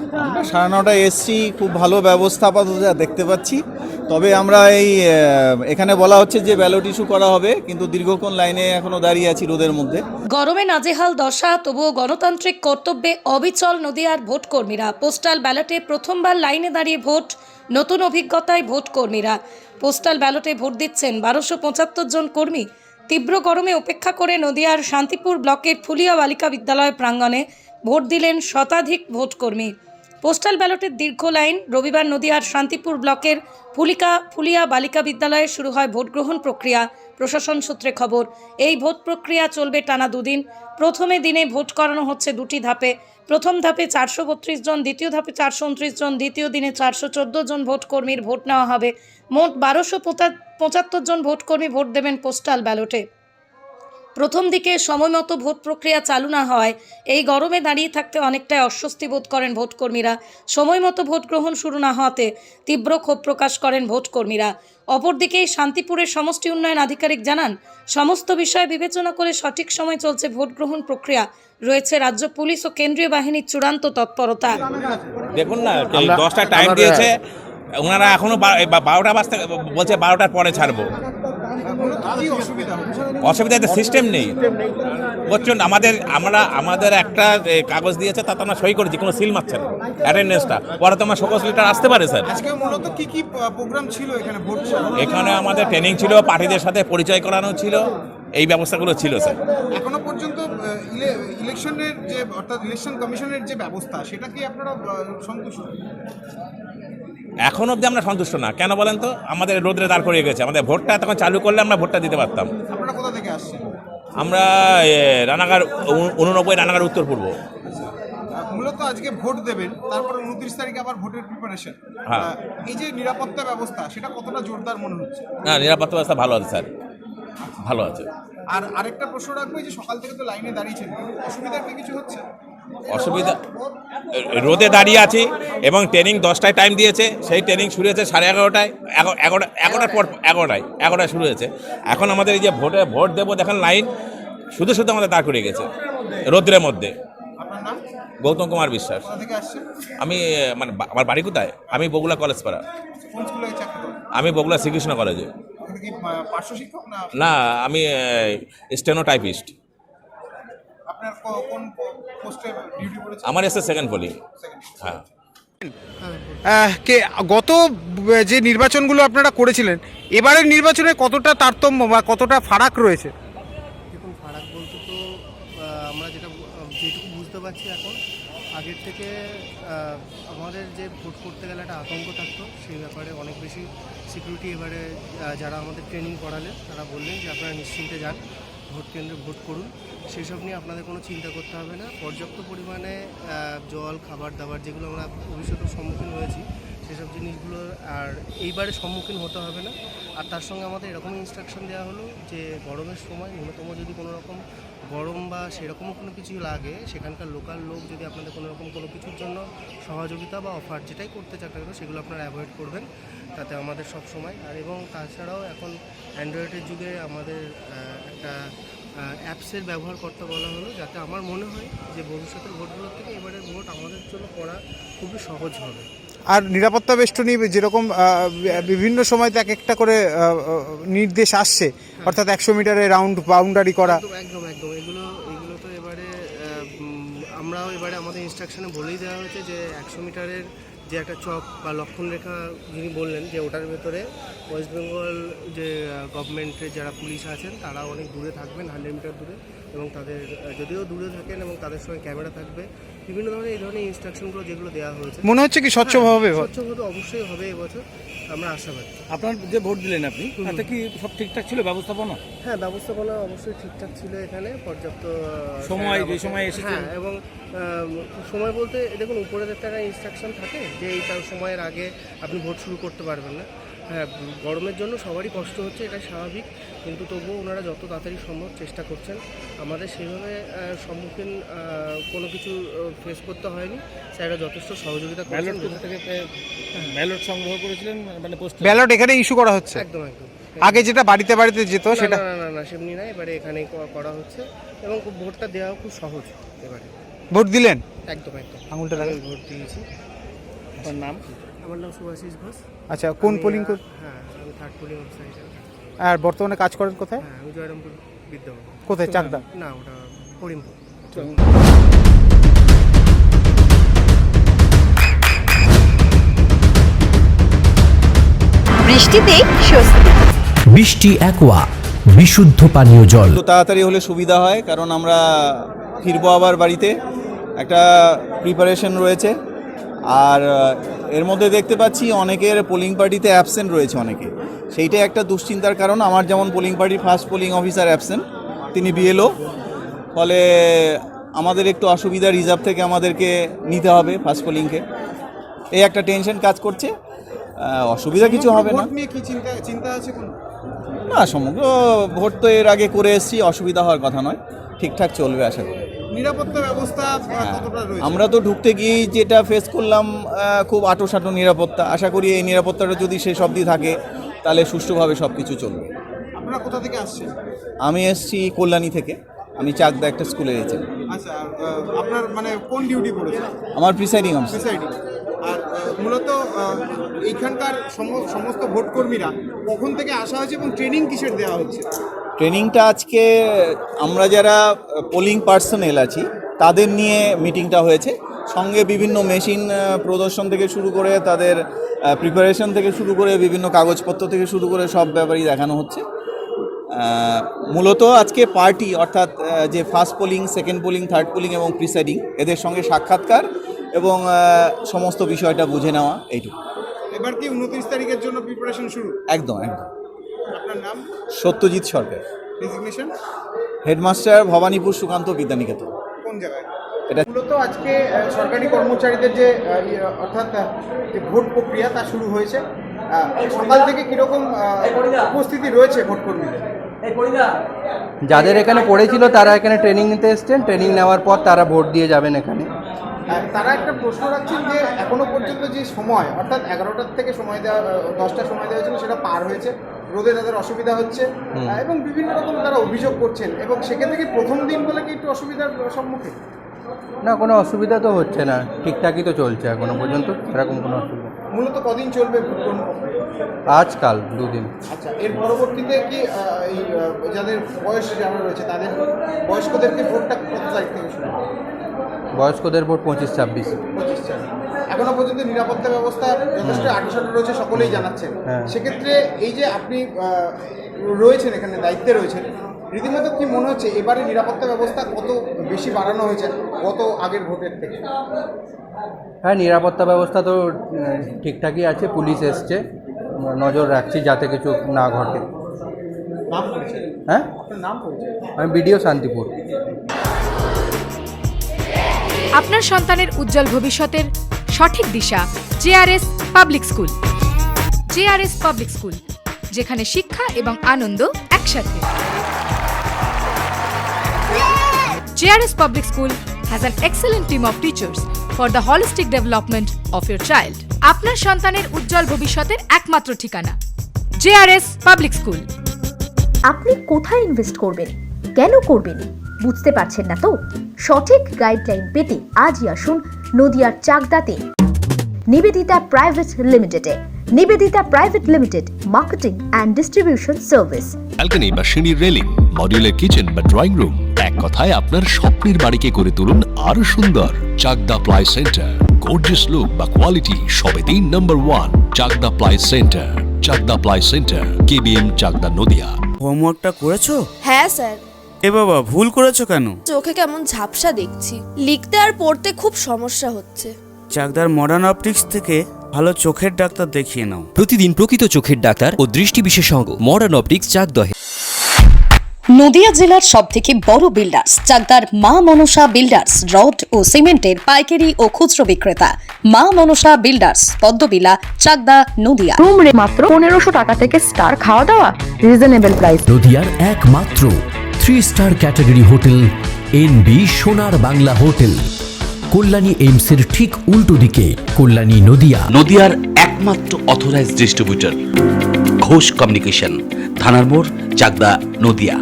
আমরা 9:30 এসছি, খুব ভালো ব্যবস্থা আপাতত যা দেখতে পাচ্ছি। তবে আমরা এখানে বলা হচ্ছে যে ব্যালট ইস্যু করা হবে, কিন্তু দীর্ঘক্ষণ লাইনে এখনো দাঁড়িয়ে আছি রোদের মধ্যে। গরমে নাজেহাল দশা, তবুও গণতান্ত্রিক কর্তব্যে অবিচল নদিয়ার ভোট কর্মীরা। পোস্টাল ব্যালটে প্রথমবার লাইনে দাঁড়িয়ে ভোট, নতুন অভিজ্ঞতায় ভোট কর্মীরা। পোস্টাল ব্যালটে ভোট দিচ্ছেন 1275 জন কর্মী। তীব্র গরমে উপেক্ষা করে নদিয়ার শান্তিপুর ব্লকের ফুলিয়া বালিকা বিদ্যালয় প্রাঙ্গণে ভোট দিলেন শতাধিক ভোট কর্মী। পোস্টাল ব্যালটের দীর্ঘ লাইন। রবিবার নদিয়ার শান্তিপুর ব্লকের ফুলিয়া বালিকা বিদ্যালয়ে শুরু হয় ভোট গ্রহণ প্রক্রিয়া। প্রশাসন সূত্রে খবর, এই ভোট প্রক্রিয়া চলবে টানা দুদিন। প্রথমে দিনে ভোট করানো হচ্ছে দুটি ধাপে। প্রথম ধাপে 432 জন, দ্বিতীয় ধাপে 429 জন, দ্বিতীয় দিনে 414 জন ভোট কর্মীর ভোট নেওয়া হবে। মোট 1275 জন ভোট কর্মী ভোট দেবেন পোস্টাল ব্যালটে। প্রথম দিকে সময় মতো ভোট প্রক্রিয়া চালু না হওয়ায় এই গরমে দাঁড়িয়ে থাকতে অনেকটাই অস্বস্তি বোধ করেন ভোটকর্মীরা। সময় মতো ভোট গ্রহণ শুরু না হওয়াতে তীব্র ক্ষোভ প্রকাশ করেন ভোটকর্মীরা। অপরদিকে শান্তিপুরের সমষ্টি উন্নয়ন আধিকারিক জানান, সমস্ত বিষয় বিবেচনা করে সঠিক সময় চলছে ভোট গ্রহণ প্রক্রিয়া। রয়েছে রাজ্য পুলিশ ও কেন্দ্রীয় বাহিনীর চূড়ান্ত তৎপরতা। দেখুন না, 10টা টাইম দিয়েছে ওনারা, এখনো 12টা বাজতে বলছে, 12টার পরে ছাড়বো। অসুবিধা সিস্টেম নেই। প্রচন্ড আমাদের একটা কাগজ দিয়েছে, তাতে আমরা সই করেছি, কোনো সিল মারছে না অ্যাটেন্ডেন্সটা। পরে তো আমার সকল লিটার আসতে পারে স্যার। আজকে মূলত কি কি প্রোগ্রাম ছিল এখানে? এখানে আমাদের ট্রেনিং ছিল, পার্টিদের সাথে পরিচয় করানো ছিল, এই ব্যবস্থাগুলো ছিল স্যার। এখনো পর্যন্ত ইলেকশনের যে অর্থাৎ ইলেকশন কমিশনের যে ব্যবস্থা, সেটা কি আপনারা সন্তুষ্ট? এখন অবধি আমরা সন্তুষ্ট না। কেন বলেন তো? আমাদের রোদ্রে দাঁড় করিয়ে গেছে। আমাদের ভোটটা তখন চালু করলে আমরা ভোটটা দিতে পারতাম। আপনারা কোথা থেকে আসছেন? আমরা রানাঘাট 89, রানাঘাট উত্তর পূর্ব। মূলত আজকে ভোট দেবেন, তারপরে 29 তারিখে আবার ভোটের প্রিপারেশন। হ্যাঁ। এই যে নিরাপত্তা ব্যবস্থা, সেটা কতটা জোরদার মনে হচ্ছে? না, নিরাপত্তা ব্যবস্থা ভালো আছে স্যার, ভালো আছে। আর আরেকটা প্রশ্ন রাখবো, যে সকাল থেকে তো লাইনে দাঁড়িয়েছেন, অসুবিধা কি কিছু হচ্ছে? অসুবিধা, রোদে দাঁড়িয়ে আছি এবং ট্রেনিং 10টায় টাইম দিয়েছে। সেই ট্রেনিং শুরু হয়েছে 11:30টায়, 11টার পর 11টায় শুরু হয়েছে। এখন আমাদের এই যে ভোট দেবো, দেখেন লাইন শুধু আমাদের দাঁড় করিয়ে গেছে রোদ্রের মধ্যে। আপনার নাম? গৌতম কুমার বিশ্বাস। কোথা থেকে আসছেন? আমি আমার বাড়ি কোথায়? আমি বগুলা কলেজ পাড়া। কোন স্কুলে চাকরি করেন? আমি বগুলা শ্রীকৃষ্ণ কলেজে। ওখানে কি পার্শ্ব শিক্ষক না? না, আমি স্টেনোটাইপিস্ট। আপনার কোন পোস্টে ডিউটি করেছেন? আমার এসে সেকেন্ড পোলিং। হ্যাঁ। গত যে নির্বাচনগুলো আপনারা করেছিলেন, এবারের নির্বাচনে কতটা তারতম্য বা কতটা ফারাক রয়েছে? দেখুন, ফারাক বলতে তো আমরা যেটুকু বুঝতে পারছি, এখন আগের থেকে আমাদের যে ভোট করতে গেলে একটা আতঙ্ক থাকতো, সেই ব্যাপারে অনেক বেশি সিকিউরিটি এবারে যারা আমাদের ট্রেনিং করালেন তারা বললেন যে আপনারা নিশ্চিন্তে যান, ভোট কেন্দ্রে ভোট করুন, সেসব নিয়ে আপনাদের কোনো চিন্তা করতে হবে না। পর্যাপ্ত পরিমাণে জল, খাবার দাবার, যেগুলো আমরা ভবিষ্যতের সম্মুখীন হয়েছি, সেসব জিনিসগুলো আর এইবারে সম্মুখীন হতে হবে না। আর তার সঙ্গে আমাদের এরকম ইনস্ট্রাকশন দেওয়া হলো যে গরমের সময় ন্যূনতম যদি কোনো রকম গরম বা সেরকমও কোনো কিছু লাগে, সেখানকার লোকাল লোক যদি আপনাদের কোনো রকম কোনো কিছুর জন্য সহযোগিতা বা অফার যেটাই করতে চান না, সেগুলো আপনারা অ্যাভয়েড করবেন, তাতে আমাদের সব সময়। আর এবং তাছাড়াও এখন অ্যান্ড্রয়েডের যুগে আমাদের একটা অ্যাপসের ব্যবহার করতে বলা হলো, যাতে আমার মনে হয় যে ভবিষ্যতের ভোটগুলোর থেকে এবারের ভোট আমাদের জন্য করা খুবই সহজ হবে। আর নিরাপত্তা বেষ্টনী যেরকম বিভিন্ন সময় এক একটা করে নির্দেশ আসছে, অর্থাৎ 100 মিটারে রাউন্ড বাউন্ডারি করা। একদম এগুলো তো এবারে আমরাও এবারে আমাদের ইনস্ট্রাকশনে বলেই দেওয়া হয়েছে যে 100 মিটারের যে একটা চক বা লক্ষণ রেখা যিনি বললেন, যে ওটার ভেতরে ওয়েস্ট বেঙ্গল যে গভর্নমেন্টের যারা পুলিশ আছেন তারা অনেক দূরে থাকবেন, 100 মিটার দূরে, এবং তাদের যদিও দূরে থাকেন এবং তাদের সঙ্গে ক্যামেরা থাকবে। বিভিন্ন ধরনের এই ধরনের ইনস্ট্রাকশনগুলো যেগুলো দেওয়া হয়েছে, মনে হচ্ছে কি স্বচ্ছভাবে? স্বচ্ছভাবে অবশ্যই হবে এবছর, আমরা আশাবাদী। আপনার যে ভোট দিলেন আপনি, তাতে কি সব ঠিকঠাক ছিল ব্যবস্থাপনা? হ্যাঁ, ব্যবস্থাপনা অবশ্যই ঠিকঠাক ছিল। এখানে পর্যাপ্ত সময়, যে সময় এসেছে। হ্যাঁ, এবং সময় বলতে দেখুন, উপরের একটা ইনস্ট্রাকশন থাকে যে এই সময়ের আগে আপনি ভোট শুরু করতে পারবেন না। হ্যাঁ, গরমের জন্য সবারই কষ্ট হচ্ছে, এটা স্বাভাবিক, কিন্তু তবুও ওনারা যত তাড়াতাড়ি সম্ভব চেষ্টা করছেন। আমাদের সেইভাবে সম্মুখীন কোনো কিছু ফেস করতে হয়নি, স্যাররা যথেষ্ট সহযোগিতা করছেন। ব্যালট সংগ্রহ করেছিলেন, মানে ব্যালট এখানে ইস্যু করা হচ্ছে? একদম আগে যেটা বাড়িতে যেত সেটা না, সেমনি না, এবারে এখানেই করা হচ্ছে এবং ভোটটা দেওয়া খুব সহজ এবারে। ভোট দিলেন? একদম একদম আঙুলটা রাখেন। ভোট দিয়েছি। আপনার নাম? আমার নাম সুভাষিস ঘোষ। আচ্ছা, কোন আমি, পোলিং? হ্যাঁ আমি থার্ড পোলিং অফিসার হিসেবে। আর বর্তমানে কাজ করেন কোথায়? হ্যাঁ আমি জয়রামপুর বিদ্যাভবন। কোথায়? চাকদা? না ওটা করিমপুর। বৃষ্টিতে স্বস্তি। বৃষ্টি অ্যাকোয়া বিশুদ্ধ পানীয় জল। তো তাড়াতাড়ি হলে সুবিধা হয়, কারণ আমরা ফিরবো আবার বাড়িতে, একটা প্রিপারেশন রয়েছে। আর এর মধ্যে দেখতে পাচ্ছি অনেকের পোলিং পার্টিতে অ্যাবসেন্ট রয়েছে অনেকে, সেইটাই একটা দুশ্চিন্তার কারণ। আমার যেমন পোলিং পার্টির ফার্স্ট পোলিং অফিসার অ্যাবসেন্ট, তিনি বিএলও, ফলে আমাদের একটু অসুবিধা, রিজার্ভ থেকে আমাদেরকে নিতে হবে ফার্স্ট পোলিংকে, এই একটা টেনশন কাজ করছে। অসুবিধা কিছু হবে না। ভোট নিয়ে কি চিন্তা আছে কোনো? না, সমগ্র ভোট তো এর আগে করে এসেছি, অসুবিধা হওয়ার কথা নয়, ঠিকঠাক চলবে আশা করি। নিরাপত্তা ব্যবস্থা কতটা রয়েছে? আমরা তো ঢুকতে গিয়েই যেটা ফেস করলাম, খুব আঁটোসাঁটো নিরাপত্তা। আশা করি এই নিরাপত্তাটা যদি শেষ অবধি থাকে তাহলে সুষ্ঠুভাবে সব কিছু চলবে। আপনারা কোথা থেকে আসছেন? আমি এসেছি কল্যাণী থেকে, আমি চাকদা একটা স্কুলে এসেছি। আচ্ছা, আপনার মানে কোন ডিউটি পড়েছে? আমার প্রিসাইডিং অফিসার। প্রিসাইডিং। আর মূলত এইখানকার সমস্ত ভোটকর্মীরা কখন থেকে আসা হয়েছে এবং ট্রেনিং কিসের দেওয়া হচ্ছে? ট্রেনিংটা আজকে আমরা যারা পোলিং পার্সোনেল আছি তাদের নিয়ে মিটিংটা হয়েছে, সঙ্গে বিভিন্ন মেশিন প্রদর্শন থেকে শুরু করে তাদের প্রিপারেশন থেকে শুরু করে বিভিন্ন কাগজপত্র থেকে শুরু করে সব ব্যাপারেই দেখানো হচ্ছে। মূলত আজকে পার্টি, অর্থাৎ যে first polling, second polling, third polling এবং প্রিসাইডিং, এদের সঙ্গে সাক্ষাৎকার এবং সমস্ত বিষয়টা বুঝে নেওয়া, এইটুকু। এবার কি 29 তারিখের জন্য প্রিপারেশন শুরু? একদম একদম। আপনার নাম? সত্যজিৎ সরকার, ডেজিগনেশন? হেডমাস্টার, ভবানীপুর সুকান্ত বিদ্যানিকেতন। কোন জায়গায়? এটা মূলত আজকে সরকারি কর্মচারীদের যে অর্থাৎ যে ভোট প্রক্রিয়া তা শুরু হয়েছে। সকাল থেকে কিরকম উপস্থিতি রয়েছে ভোটকর্মীদের? যাদের এখানে পড়েছিল তারা এখানে ট্রেনিং নিতে এসছেন, ট্রেনিং নেওয়ার পর তারা ভোট দিয়ে যাবেন এখানে। তারা একটা প্রশ্ন রাখছেন যে এখনো পর্যন্ত যে সময়, অর্থাৎ 11টার থেকে সময় দেওয়া, 10টার সময় দেওয়া হয়েছিল, সেটা পার হয়েছে, রোদে তাদের অসুবিধা হচ্ছে এবং বিভিন্ন রকম তারা অভিযোগ করছেন, এবং সেক্ষেত্রে কি প্রথম দিন বলে কি একটু অসুবিধার সম্মুখীন? না, কোনো অসুবিধা তো হচ্ছে না, ঠিকঠাকই তো চলছে এখনো পর্যন্ত, এরকম কোনো অসুবিধা। মূলত কদিন চলবে ভোটগ্রহণ প্রক্রিয়া? আজকাল 2 দিন। আচ্ছা, এর পরবর্তীতে কি এই যাদের বয়স যারা রয়েছে তাদের বয়স্কদেরকে ভোটটা কত তারিখ থেকে শুরু হবে? বয়স্কদের ভোট 25-26। 25 তারিখ। এখনো পর্যন্ত নিরাপত্তা ব্যবস্থা যথেষ্ট আঁটোসাঁটো রয়েছে, সকলেই জানাচ্ছেন। হ্যাঁ। সেক্ষেত্রে এই যে আপনি রয়েছেন এখানে, দায়িত্বে রয়েছেন, রীতিমতো কি মনে হচ্ছে এবারে নিরাপত্তা ব্যবস্থা কত বেশি বাড়ানো হয়েছে গত আগের ভোটের থেকে? হ্যাঁ, নিরাপত্তা ব্যবস্থা তো ঠিকঠাকই আছে, পুলিশ এসছে, নজর রাখছি যাতে কিছু না ঘটে। নাম পড়েছে? হ্যাঁ, আপনার নাম পড়েছে? আমি বিডিও শান্তিপুর। আপনার সন্তানের উজ্জ্বল ভবিষ্যতের সঠিক দিশা JRS public school. JRS public school, যেখানে শিক্ষা এবং আনন্দ একসাথে। JRS public school has an excellent team of teachers for the holistic development of your child. আপনার সন্তানের উজ্জ্বল ভবিষ্যতের একমাত্র ঠিকানা জেআরএস পাবলিক স্কুল। আপনি কোথায় ইনভেস্ট করবেন, কেন করবেন, বুঝতে পারছেন না তো? সঠিক গাইডলাইন পেতে আজই আসুন নদিয়ার চাকদাতে নিবেদিতা প্রাইভেট লিমিটেডে। Nivedita private limited, marketing and distribution service. Balcony বা সিঁড়ির রেলিং, মডিউলার কিচেন বা ড্রয়িং রুম, এক কথায় আপনার স্বপ্নের বাড়িকে করে তুলুন আরো সুন্দর। Chakdah ply centre, gorgeous look বা কোয়ালিটি সবেতেই number 1। Chakdah ply centre, Chakdah ply centre, KBM, Chakdah, Nadia. হোমওয়ার্কটা করেছো? হ্যাঁ স্যার। এ বাবা, ভুল করেছো কেন? চোখে কেমন ঝাপসা দেখছি, লিখতে আর পড়তে খুব সমস্যা হচ্ছে। চাকদার মডার্ন অপটিক্স থেকে ভালো চোখের ডাক্তার দেখিয়ে নাও। প্রতিদিন প্রকৃত চোখের ডাক্তার ও দৃষ্টি বিশেষজ্ঞ মডার্ন অপটিক্স চাকদহে। নদিয়া জেলার সবথেকে বড় বিল্ডার্স চাকদার মা মনসা বিল্ডার্স, রড ও সিমেন্টের পাইকারি ও খুচরো বিক্রেতা। মা মনসা বিল্ডার্স, পদ্মবিলা, চাকদা, নদিয়া। রুম রে মাত্র 1500 টাকা থেকে স্টার, খাওয়া দাওয়া রিজনেবল প্রাইস। নদিয়ার একমাত্র 3 স্টার ক্যাটাগরি হোটেল এনবি সোনার বাংলা হোটেল, কল্যাণী এইমসের ঠিক উল্টো দিকে, কল্যাণী, নদিয়া। নদিয়ার একমাত্র অথরাইজড ডিস্ট্রিবিউটর ঘোষ কমিউনিকেশন, থানার মোড়, চাকদা, নদিয়া।